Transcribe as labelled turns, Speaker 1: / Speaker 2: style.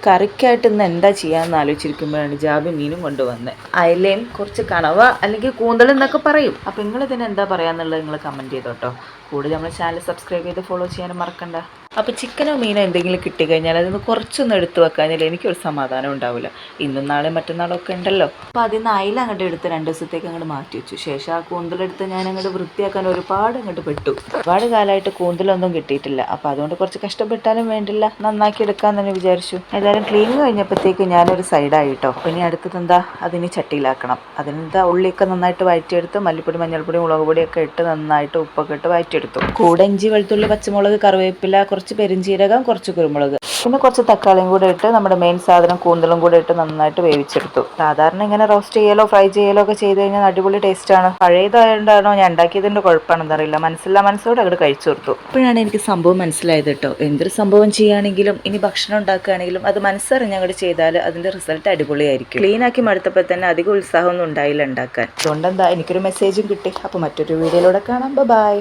Speaker 1: കറിക്കായിട്ട് ഇന്ന് എന്താ ചെയ്യാമെന്ന് ആലോചിച്ചിരിക്കുമ്പോഴാണ് ജാബി മീനും കൊണ്ടുവന്നത്. അയലയും കുറച്ച് കണവ അല്ലെങ്കിൽ കൂന്തൽ എന്നൊക്കെ പറയും. അപ്പോൾ നിങ്ങളിതിന് എന്താ പറയാന്നുള്ളത് നിങ്ങൾ കമൻറ്റ് ചെയ്തോട്ടോ. കൂടെ നമ്മുടെ ചാനൽ സബ്സ്ക്രൈബ് ചെയ്ത് ഫോളോ ചെയ്യാനും മറക്കണ്ട. അപ്പോൾ ചിക്കനോ മീനോ എന്തെങ്കിലും കിട്ടിക്കഴിഞ്ഞാൽ അതിന് കുറച്ചൊന്നും എടുത്ത് വെക്കാഞ്ഞാൽ എനിക്കൊരു സമാധാനം ഉണ്ടാവില്ല. ഇന്നും നാളെ മറ്റന്നാളും ഒക്കെ ഉണ്ടല്ലോ. അപ്പോൾ അതിന്ന് അയില അങ്ങോട്ട് എടുത്ത് 2 ദിവസത്തേക്ക് അങ്ങോട്ട് മാറ്റി വെച്ചു. ശേഷം ആ കൂന്തലെടുത്ത് ഞാൻ അങ്ങോട്ട് വൃത്തിയാക്കാൻ ഒരുപാട് അങ്ങോട്ട് പെട്ടു. ഒരുപാട് കാലമായിട്ട് കൂന്തലൊന്നും കിട്ടിയിട്ടില്ല. അപ്പോൾ അതുകൊണ്ട് കുറച്ച് കഷ്ടപ്പെട്ടാലും വേണ്ടില്ല, നന്നാക്കി എടുക്കാമെന്ന് തന്നെ വിചാരിച്ചു. ഏതായാലും ക്ലീനിങ് കഴിഞ്ഞപ്പോഴത്തേക്ക് ഞാനൊരു സൈഡായിട്ടോ. പിന്നെ അടുത്തത് എന്താ, അതിന് ചട്ടിയിലാക്കണം. അതിനെന്താ ഉള്ളിയൊക്കെ നന്നായിട്ട് വഴറ്റിയെടുത്ത് മല്ലിപ്പൊടി മഞ്ഞൾപ്പൊടി മുളക് പൊടിയൊക്കെ ഇട്ട് നന്നായിട്ട് ഉപ്പൊക്കെ ഇട്ട് വഴറ്റിയെടുത്തു. കൂടെ ഇഞ്ചി വെളുത്തുള്ളി പച്ചമുളക് കറിവേപ്പില കുറച്ച് പെരിഞ്ചീരകം കുറച്ച് കുരുമുളക് പിന്നെ കുറച്ച് തക്കാളിയും കൂടെ ഇട്ട് നമ്മുടെ മെയിൻ സാധനം കൂന്തലും കൂടെ ഇട്ട് നന്നായിട്ട് വേവിച്ചെടുത്തു. സാധാരണ ഇങ്ങനെ റോസ്റ്റ് ചെയ്യലോ ഫ്രൈ ചെയ്യലോ ഒക്കെ ചെയ്ത് കഴിഞ്ഞാൽ അടിപൊളി ടേസ്റ്റാണ്. പഴയതായതുകൊണ്ടാണോ ഞാൻ ഉണ്ടാക്കിയതിൻ്റെ കുഴപ്പമാണെന്ന് അറിയില്ല, മനസ്സോടെ അങ്ങോട്ട് കഴിച്ചു കൊടുത്തു. അപ്പോഴാണ് എനിക്ക് സംഭവം മനസ്സിലായത് കേട്ടോ. എന്തൊരു സംഭവം ചെയ്യുകയാണെങ്കിലും ഇനി ഭക്ഷണം ഉണ്ടാക്കുകയാണെങ്കിലും അത് മനസ്സറിഞ്ഞ് അങ്ങോട്ട് ചെയ്താൽ അതിൻ്റെ റിസൾട്ട് അടിപൊളിയായിരിക്കും. ക്ലീനാക്കി മടുത്തപ്പോൾ തന്നെ അധികം ഉത്സാഹമൊന്നും ഉണ്ടായില്ല ഉണ്ടാക്കാൻ. അതുകൊണ്ടെന്താ എനിക്കൊരു മെസ്സേജും കിട്ടി. അപ്പോൾ മറ്റൊരു വീഡിയോയിലൂടെ കാണാം. ബൈ.